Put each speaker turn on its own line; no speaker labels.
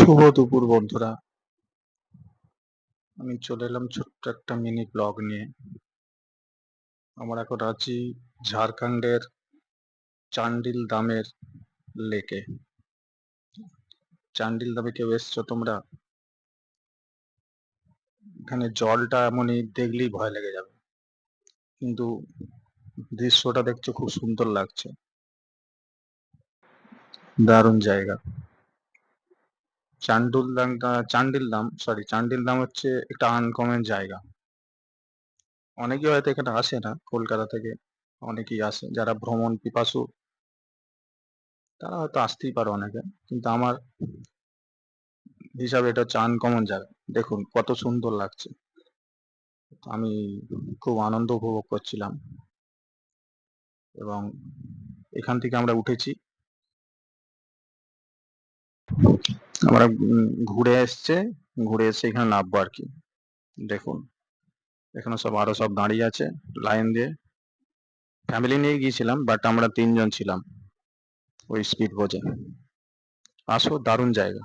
শুভ দুপুর বন্ধুরা। আমি চলে এলাম ছোট্ট একটা মিনি ব্লগ নিয়ে। আমরা এখন আছি ঝাড়খণ্ডের চান্ডিল দামের লেকে। চান্ডিল দামে কেউ এসছো তোমরা? এখানে জলটা এমনই দেখলেই ভয় লেগে যাবে, কিন্তু দৃশ্যটা দেখছো খুব সুন্দর লাগছে, দারুণ জায়গা। চান্ডিল দাম হচ্ছে একটা আনকমন জায়গা। অনেকেই হয়তো এখানে আসে না, কলকাতা থেকে অনেকেই আসে যারা ভ্রমণ পিপাসু, তারা হয়তো আসতেই পারে অনেকে, কিন্তু আমার হিসাবে এটা হচ্ছে আনকমন জায়গা। দেখুন কত সুন্দর লাগছে, আমি খুব আনন্দ উপভোগ করছিলাম। এবং এখান থেকে আমরা উঠেছি, আমরা ঘুরে এসে এখানে নামবো আর কি। দেখুন এখানে আরো সব দাঁড়িয়ে আছে লাইন দিয়ে। ফ্যামিলি নিয়ে গিয়েছিলাম, বাট আমরা 3 জন ছিলাম ওই স্পিড বোটে। আসো, দারুণ জায়গা।